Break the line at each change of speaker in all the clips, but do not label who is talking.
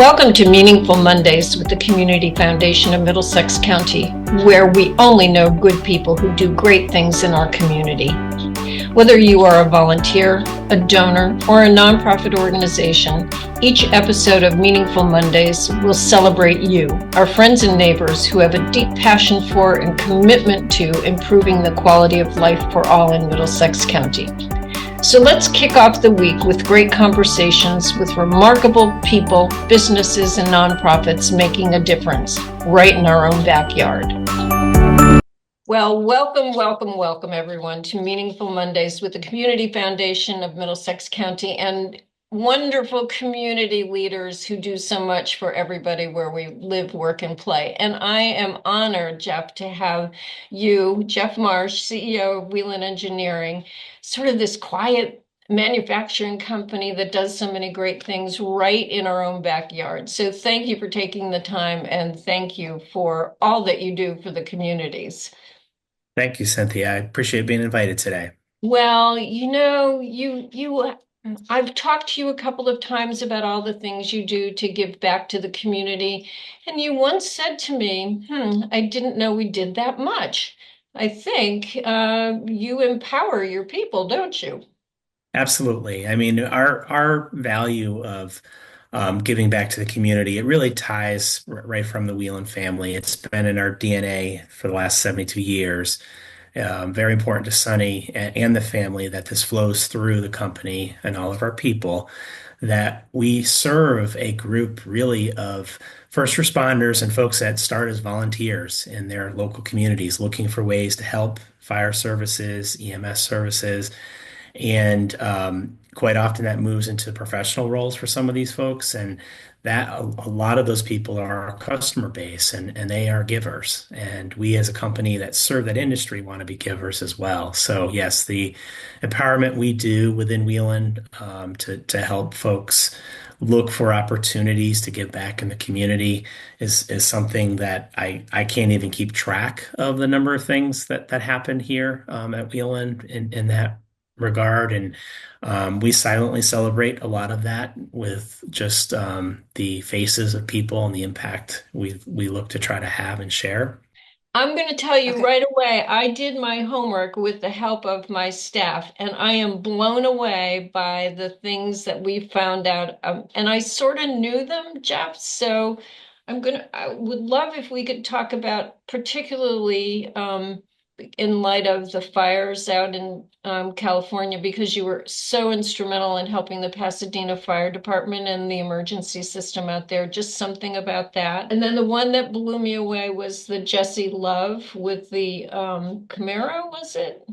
Welcome to Meaningful Mondays with the Community Foundation of Middlesex County, where we only know good people who do great things in our community. Whether you are a volunteer, a donor, or a nonprofit organization, each episode of Meaningful Mondays will celebrate you, our friends and neighbors who have a deep passion for and commitment to improving the quality of life for all in Middlesex County. So let's kick off the week with great conversations with remarkable people, businesses, and nonprofits making a difference right in our own backyard. Well, welcome, everyone, to Meaningful Mondays with the Community Foundation of Middlesex County and wonderful community leaders who do so much for everybody where we live, work, and play. And I am honored, Geoff, to have you, Geoff Marsh, CEO of Whelen Engineering, sort of this quiet manufacturing company that does so many great things right in our own backyard. So thank you for taking the time, and thank you for all that you do for the communities.
Thank you, Cynthia. I appreciate being invited today.
Well, I've talked to you a couple of times about all the things you do to give back to the community, and you once said to me, I didn't know we did that much. I think you empower your people, don't you?
Absolutely. I mean, our value of giving back to the community, it really ties right from the Whelan family. It's been in our DNA for the last 72 years. Very important to Sonny and the family that this flows through the company and all of our people, that we serve a group really of first responders and folks that start as volunteers in their local communities looking for ways to help fire services, EMS services. And quite often that moves into professional roles for some of these folks. And that a lot of those people are our customer base and they are givers. And we as a company that serve that industry want to be givers as well. So yes, the empowerment we do within Whelan to help folks look for opportunities to give back in the community is something that I can't even keep track of the number of things that happen here at Whelan in that regard. And we silently celebrate a lot of that with just the faces of people and the impact we look to try to have and share.
I'm going to tell you
Okay.
right away, I did my homework with the help of my staff, and I am blown away by the things that we found out. And I sort of knew them, Geoff. So I would love if we could talk about particularly in light of the fires out in California, because you were so instrumental in helping the Pasadena Fire Department and the emergency system out there. Just something about that. And then the one that blew me away was the Jesse Love with the Camaro, was it?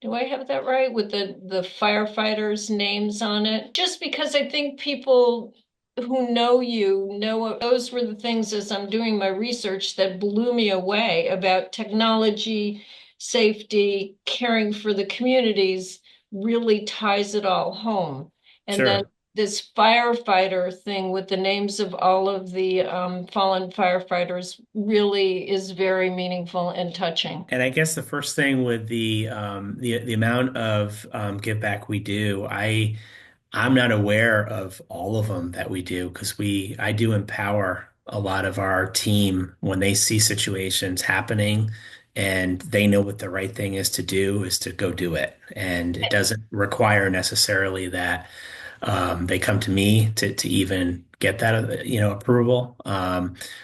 Do I have that right? With the firefighters' names on it? Just because I think people who know you know those were the things as I'm doing my research that blew me away about technology, safety, caring for the communities really ties it all home. And then
Sure.
this firefighter thing with the names of all of the fallen firefighters really is very meaningful and touching.
And I guess the first thing with the amount of give back we do, I'm not aware of all of them that we do because I do empower a lot of our team when they see situations happening and they know what the right thing is to do is to go do it. And it doesn't require necessarily that they come to me to even get that approval.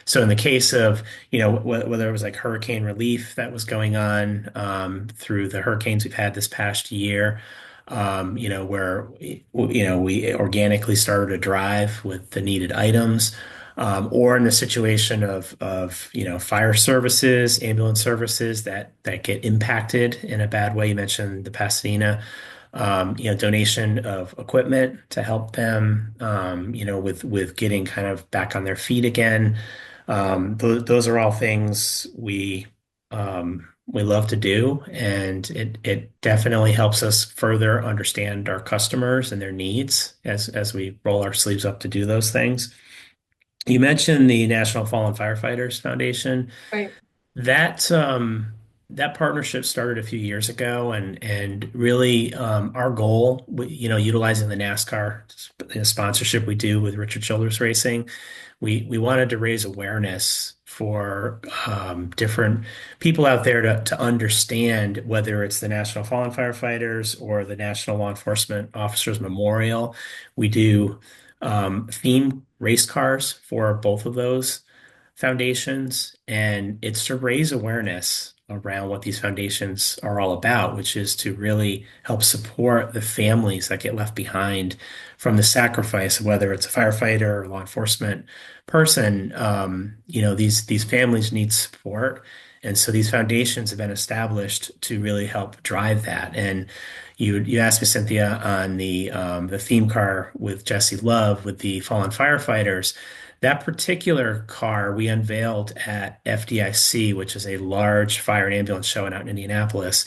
So in the case of whether it was like hurricane relief that was going on through the hurricanes we've had this past year, where we organically started a drive with the needed items. Or in the situation of fire services, ambulance services that get impacted in a bad way. You mentioned the Pasadena donation of equipment to help them, with getting kind of back on their feet again. Those are all things we love to do, and it definitely helps us further understand our customers and their needs as we roll our sleeves up to do those things. You mentioned the National Fallen Firefighters Foundation.
Right.
That that partnership started a few years ago, and really our goal, utilizing the NASCAR sponsorship we do with Richard Childress Racing, we wanted to raise awareness for different people out there to understand whether it's the National Fallen Firefighters or the National Law Enforcement Officers Memorial. We do theme race cars for both of those foundations, and it's to raise awareness around what these foundations are all about, which is to really help support the families that get left behind from the sacrifice, whether it's a firefighter or law enforcement person. These families need support. And so these foundations have been established to really help drive that. And you asked me, Cynthia, on the theme car with Jesse Love with the fallen firefighters. That particular car we unveiled at FDIC, which is a large fire and ambulance show out in Indianapolis.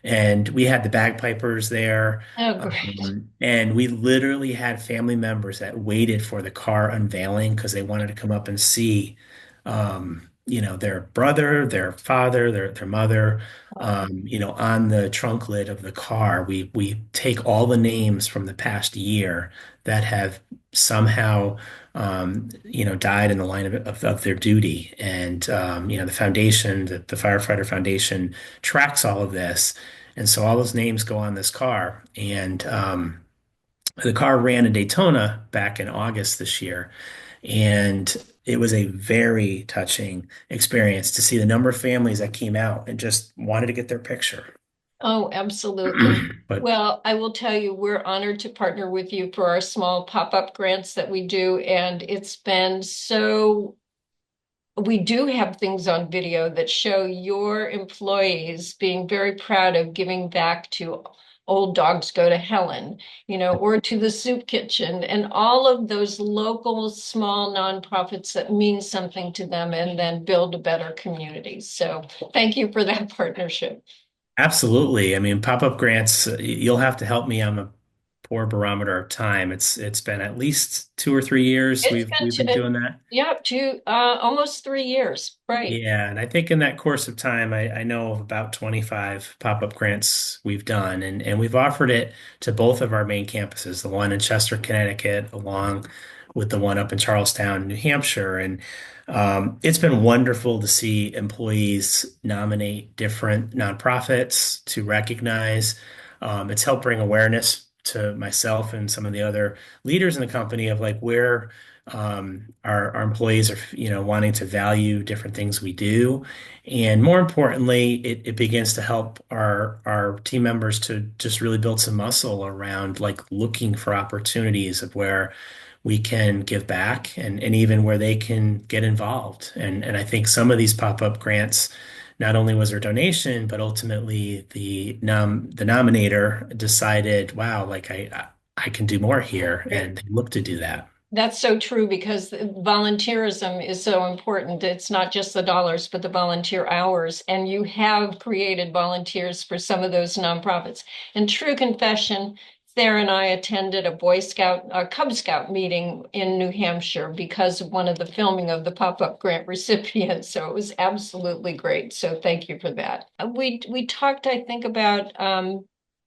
And we had the bagpipers there.
Oh, great.
And we literally had family members that waited for the car unveiling because they wanted to come up and see, their brother, their father, their mother, on the trunk lid of the car. We take all the names from the past year that have somehow died in the line of their duty. And, the foundation, the Firefighter Foundation tracks all of this. And so all those names go on this car. And the car ran in Daytona back in August this year. And it was a very touching experience to see the number of families that came out and just wanted to get their picture.
Oh, absolutely.
But
Well, I will tell you, we're honored to partner with you for our small pop-up grants that we do. And it's been so, we do have things on video that show your employees being very proud of giving back to Old Dogs Go to Helen, or to the Soup Kitchen and all of those local small nonprofits that mean something to them and then build a better community. So thank you for that partnership.
absolutely. I mean, pop-up grants, you'll have to help me. I'm a poor barometer of time. It's been at least 2 or 3 years
It's
we've been doing that.
yeah, almost 3 years, right?
Yeah, and I think in that course of time, I know of about 25 pop-up grants we've done, and we've offered it to both of our main campuses, the one in Chester, Connecticut, along with the one up in Charlestown, New Hampshire. And it's been wonderful to see employees nominate different nonprofits to recognize. It's helped bring awareness to myself and some of the other leaders in the company of like where our employees are, wanting to value different things we do. And more importantly, it begins to help our team members to just really build some muscle around like looking for opportunities of where we can give back and even where they can get involved. And I think some of these pop-up grants, not only was there donation, but ultimately the nominator decided, wow, like I can do more here, and they look to do that.
That's so true because volunteerism is so important. It's not just the dollars, but the volunteer hours. And you have created volunteers for some of those nonprofits. And true confession, Sarah and I attended a Cub Scout meeting in New Hampshire because of one of the filming of the pop-up grant recipients. So it was absolutely great. So thank you for that. We talked, I think, about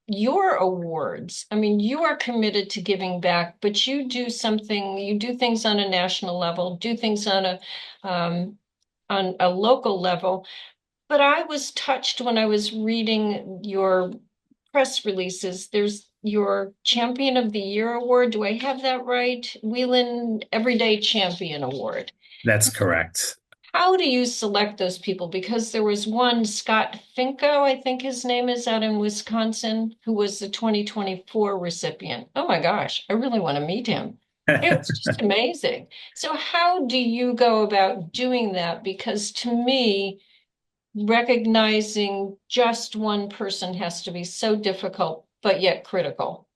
your awards. I mean, you are committed to giving back, but you do things on a national level, do things on a local level. But I was touched when I was reading your press releases. There's your Champion of the Year award. Do I have that right? Whelen Everyday Champion Award.
That's correct.
How do you select those people? Because there was one, Scott Finko, I think his name is, out in Wisconsin, who was the 2024 recipient. Oh my gosh, I really want to meet him. It's just amazing. So how do you go about doing that? Because to me, recognizing just one person has to be so difficult, but yet critical.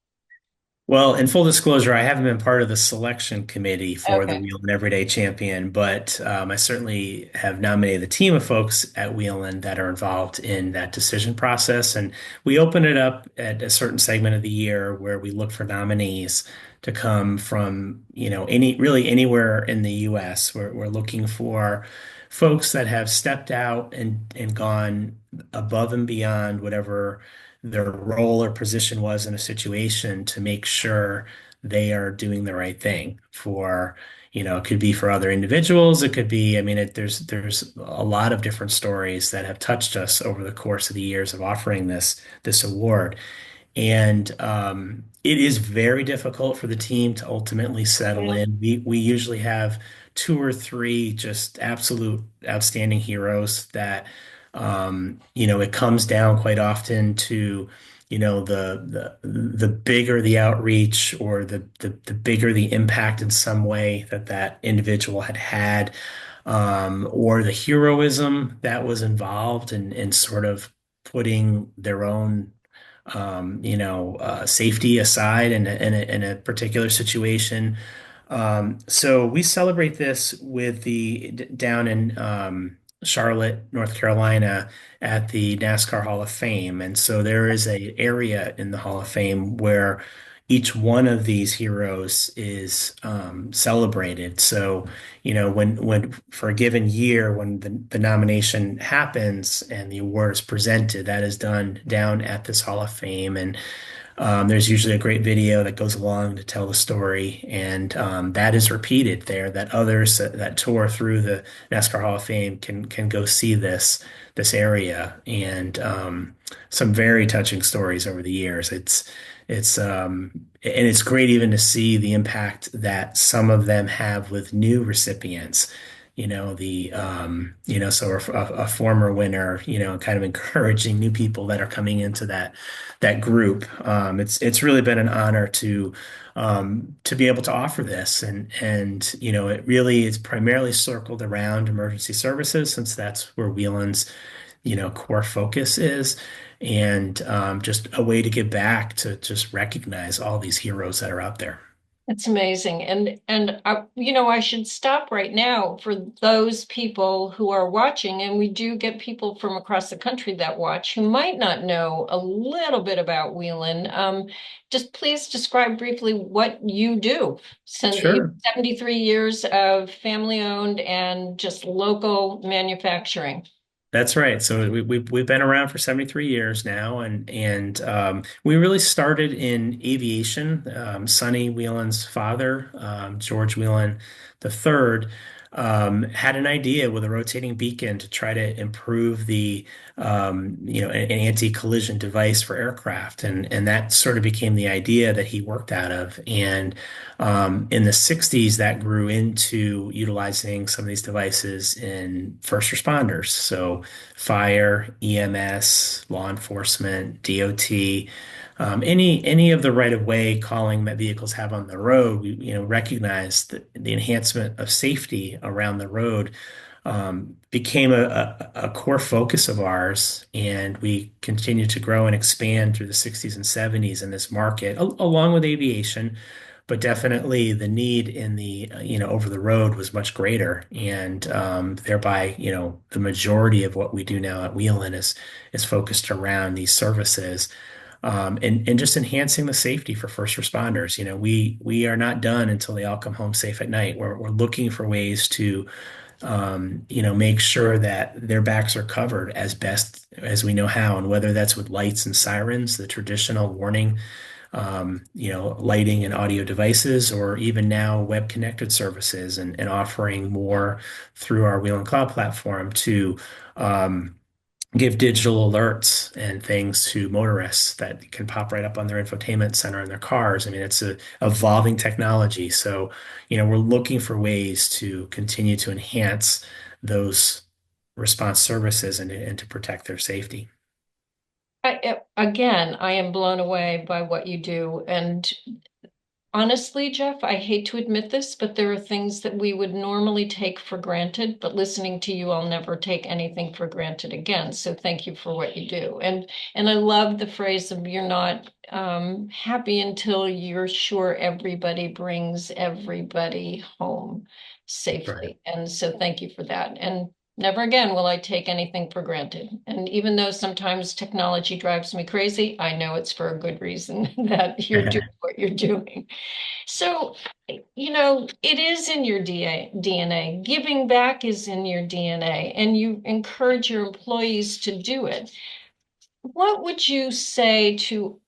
Well, in full disclosure, I haven't been part of the selection committee for the
Okay.
Whelen Everyday Champion, but I certainly have nominated the team of folks at Whelen that are involved in that decision process. And we open it up at a certain segment of the year where we look for nominees to come from, really anywhere in the US. We're looking for folks that have stepped out and gone above and beyond whatever their role or position was in a situation to make sure they are doing the right thing for, it could be for other individuals. It could be, I mean, there's a lot of different stories that have touched us over the course of the years of offering this award. And it is very difficult for the team to ultimately settle
Yeah.
in. We usually have two or three just absolute outstanding heroes that it comes down quite often to the bigger the outreach or the bigger the impact in some way that individual had or the heroism that was involved in sort of putting their own safety aside in a particular situation. So we celebrate this with down in Charlotte, North Carolina, at the NASCAR Hall of Fame. And so there is a area in the Hall of Fame where each one of these heroes is celebrated. So, when for a given year, when the nomination happens and the award is presented, that is done down at this Hall of Fame. And there's usually a great video that goes along to tell the story, and that is repeated there. That others that tour through the NASCAR Hall of Fame can go see this area, and some very touching stories over the years. And it's great even to see the impact that some of them have with new recipients. So a former winner, kind of encouraging new people that are coming into that group. It's really been an honor to be able to offer this, and it really is primarily circled around emergency services since that's where Whelan's core focus is, and just a way to give back to just recognize all these heroes that are out there.
It's amazing. And I should stop right now for those people who are watching, and we do get people from across the country that watch who might not know a little bit about Whelan. Just please describe briefly what you do. Since you
Sure.
73 years of family owned and just local manufacturing.
That's right. So we've been around for 73 years now, and we really started in aviation. Sonny Whelan's father, George Whelan III, had an idea with a rotating beacon to try to improve an anti-collision device for aircraft, and that sort of became the idea that he worked out of. And in the 60s, that grew into utilizing some of these devices in first responders. So fire, EMS, law enforcement, DOT, any of the right-of-way calling that vehicles have on the road, we recognize that the enhancement of safety around the road became a core focus of ours, and we continued to grow and expand through the 60s and 70s in this market, along with aviation. But definitely the need in the over the road was much greater, and thereby the majority of what we do now at Whelan is focused around these services, and just enhancing the safety for first responders. We are not done until they all come home safe at night. We're looking for ways to make sure that their backs are covered as best as we know how, and whether that's with lights and sirens, the traditional warning, lighting and audio devices, or even now web connected services, and offering more through our Wheel and Cloud platform to give digital alerts and things to motorists that can pop right up on their infotainment center in their cars. I mean, it's a evolving technology. So, we're looking for ways to continue to enhance those response services and to protect their safety.
Again, I am blown away by what you do. And honestly, Geoff, I hate to admit this, but there are things that we would normally take for granted, but listening to you, I'll never take anything for granted again. So thank you for what you do. And I love the phrase of you're not happy until you're sure everybody brings everybody home
Right.
safely. And so thank you for that. And Never again will I take anything for granted. And even though sometimes technology drives me crazy, I know it's for a good reason that you're doing what you're doing. So, it is in your DNA. Giving back is in your DNA, and you encourage your employees to do it. What would you say to,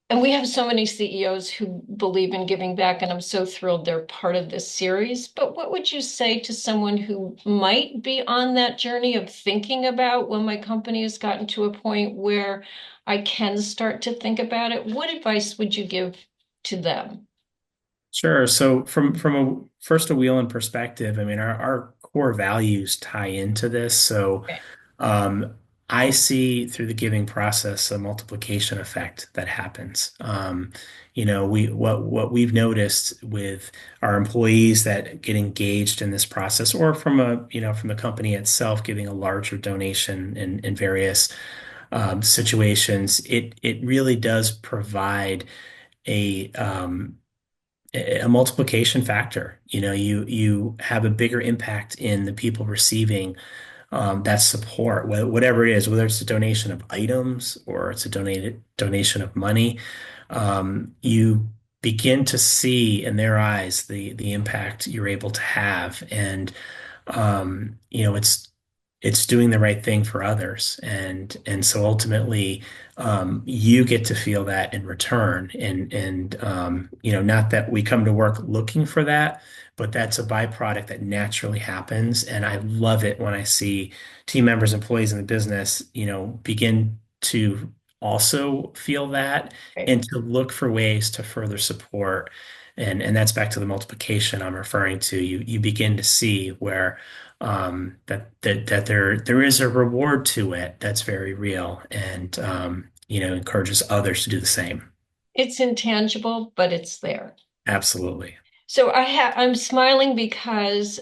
and we have so many CEOs who believe in giving back, and I'm so thrilled they're part of this series. But what would you say to someone who might be on that journey of thinking about when my company has gotten to a point where I can start to think about it? What advice would you give to them?
Sure. So from a first a Whelen perspective, I mean our core values tie into this. So
Okay.
um, I see through the giving process a multiplication effect that happens. We what we've noticed with our employees that get engaged in this process, or from from the company itself giving a larger donation in various situations, it really does provide a a multiplication factor. You have a bigger impact in the people receiving that support, whatever it is, whether it's a donation of items or it's a donation of money. You begin to see in their eyes the impact you're able to have, and it's doing the right thing for others, and so ultimately, you get to feel that in return, and not that we come to work looking for that, but that's a byproduct that naturally happens, and I love it when I see team members, employees in the business, begin to also feel that
Right.
and to look for ways to further support. And that's back to the multiplication I'm referring to. You begin to see where that there is a reward to it that's very real, and encourages others to do the same.
It's intangible, but it's there.
Absolutely.
So I'm smiling because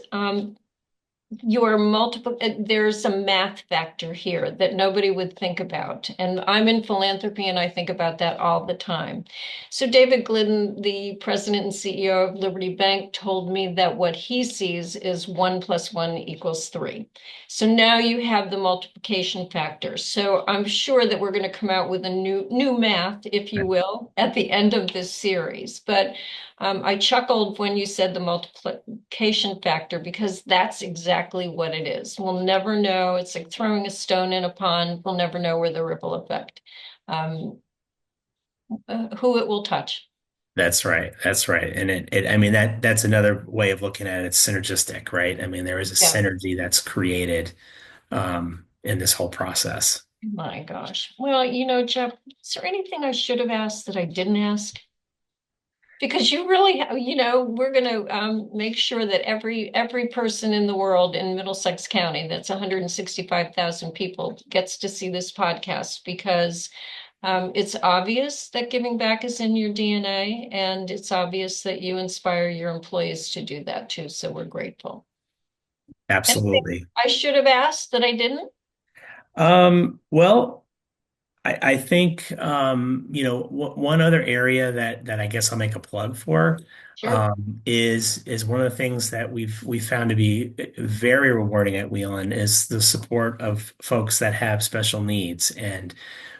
your multiple, there's a math factor here that nobody would think about. And I'm in philanthropy and I think about that all the time. So David Glidden, the president and CEO of Liberty Bank, told me that what he sees is 1 + 1 = 3. So now you have the multiplication factor. So I'm sure that we're going to come out with a new math, if you will, at the end of this series. But I chuckled when you said the multiplication factor because that's exactly what it is. We'll never know. It's like throwing a stone in a pond. We'll never know where the ripple effect, um, who it will touch.
That's right. That's right. And I mean, that's another way of looking at it. It's synergistic, right? I mean, there is a
Yeah.
synergy that's created in this whole process.
My gosh. Well, Jeff, is there anything I should have asked that I didn't ask? Because you really, we're going to make sure that every person in the world in Middlesex County, that's 165,000 people, gets to see this podcast because it's obvious that giving back is in your DNA, and it's obvious that you inspire your employees to do that too. So we're grateful. Anything
Absolutely.
I should have asked that I didn't?
Well, I think one other area that I guess I'll make a plug for
Sure.
is one of the things that we've found to be very rewarding at Whelan is the support of folks that have special needs, and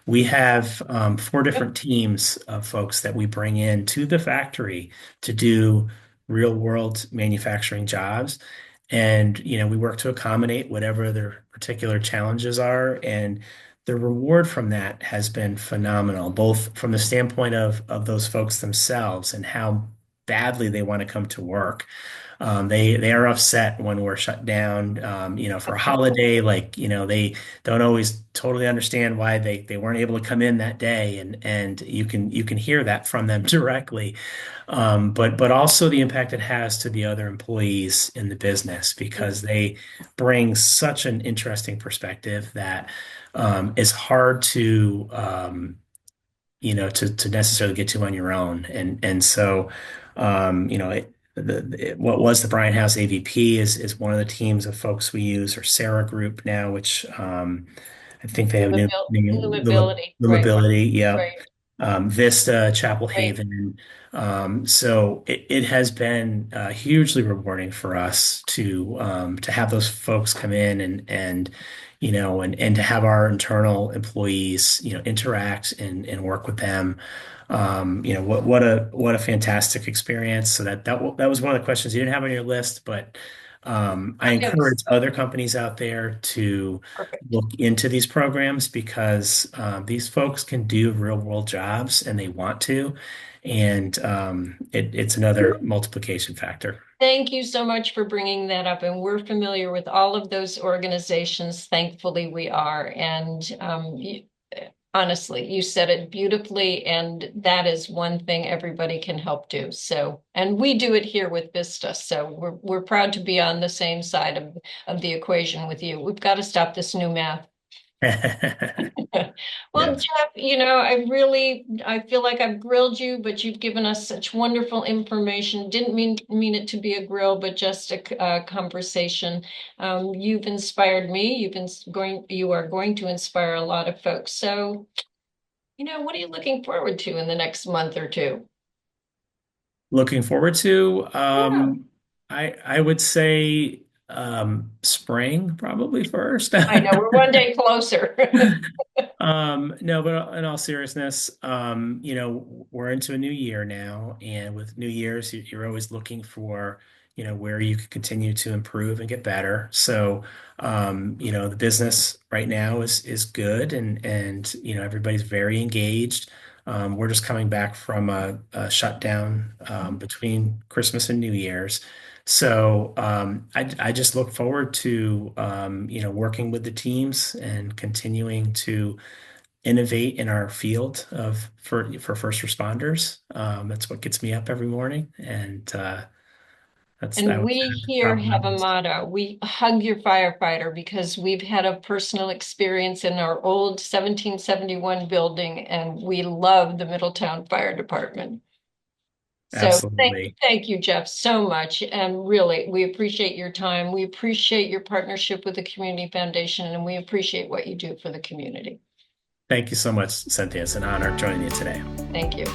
we have four
Yep.
different teams of folks that we bring in to the factory to do real world manufacturing jobs. And, we work to accommodate whatever their particular challenges are. And the reward from that has been phenomenal, both from the standpoint of those folks themselves and how badly they want to come to work. They are upset when we're shut down, for a holiday. Like, they don't always totally understand why they weren't able to come in that day, and you can hear that from them directly. But also the impact it has to the other employees in the business because they bring such an interesting perspective that is hard to necessarily get to on your own. And so, what was the Bryan House AVP is one of the teams of folks we use, or Sarah Group now, which I think they have new
Livability.
the
Right,
mobility. Yeah.
right.
Vista, Chapel
Right.
Haven. So it has been hugely rewarding for us to have those folks come in and to have our internal employees, interact and work with them. What a fantastic experience. So that was one of the questions you didn't have on your list, but I
It was
encourage other companies out there to
perfect.
look into these programs because these folks can do real world jobs and they want to, and it's another multiplication factor.
Thank you so much for bringing that up. And we're familiar with all of those organizations. Thankfully, we are. And honestly, you said it beautifully. And that is one thing everybody can help do. So, and we do it here with Vista. So we're proud to be on the same side of the equation with you. We've got to stop this new math. Well,
Yes.
Geoff, I feel like I've grilled you, but you've given us such wonderful information. Didn't mean it to be a grill, but just a conversation. You've inspired me. You are going to inspire a lot of folks. So, what are you looking forward to in the next month or two?
Looking forward to,
Yeah,
I would say spring probably first.
I know we're one day closer.
No, but in all seriousness, we're into a new year now, and with new years, you're always looking for, where you can continue to improve and get better. So, the business right now is good, and everybody's very engaged. We're just coming back from a shutdown between Christmas and New Year's. So I just look forward to working with the teams and continuing to innovate in our field for first responders. That's what gets me up every morning, and that
And
was
we
at the
here
top of my
have a
list.
motto. We hug your firefighter because we've had a personal experience in our old 1771 building and we love the Middletown Fire Department. So
Absolutely.
thank you, Geoff, so much. And really, we appreciate your time. We appreciate your partnership with the Community Foundation and we appreciate what you do for the community.
Thank you so much, Cynthia. It's an honor joining you today.
Thank you.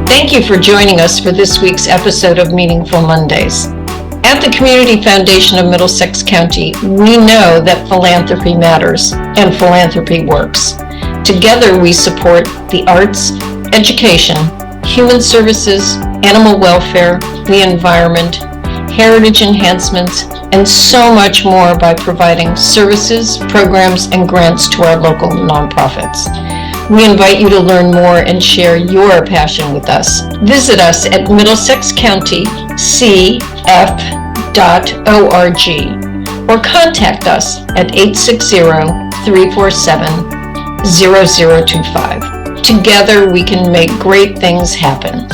Thank you for joining us for this week's episode of Meaningful Mondays. At the Community Foundation of Middlesex County, we know that philanthropy matters and philanthropy works. Together, we support the arts, education, human services, animal welfare, the environment, heritage enhancements, and so much more by providing services, programs, and grants to our local nonprofits. We invite you to learn more and share your passion with us. Visit us at middlesexcountykcf.org or contact us at 860-347-0025. Together we can make great things happen.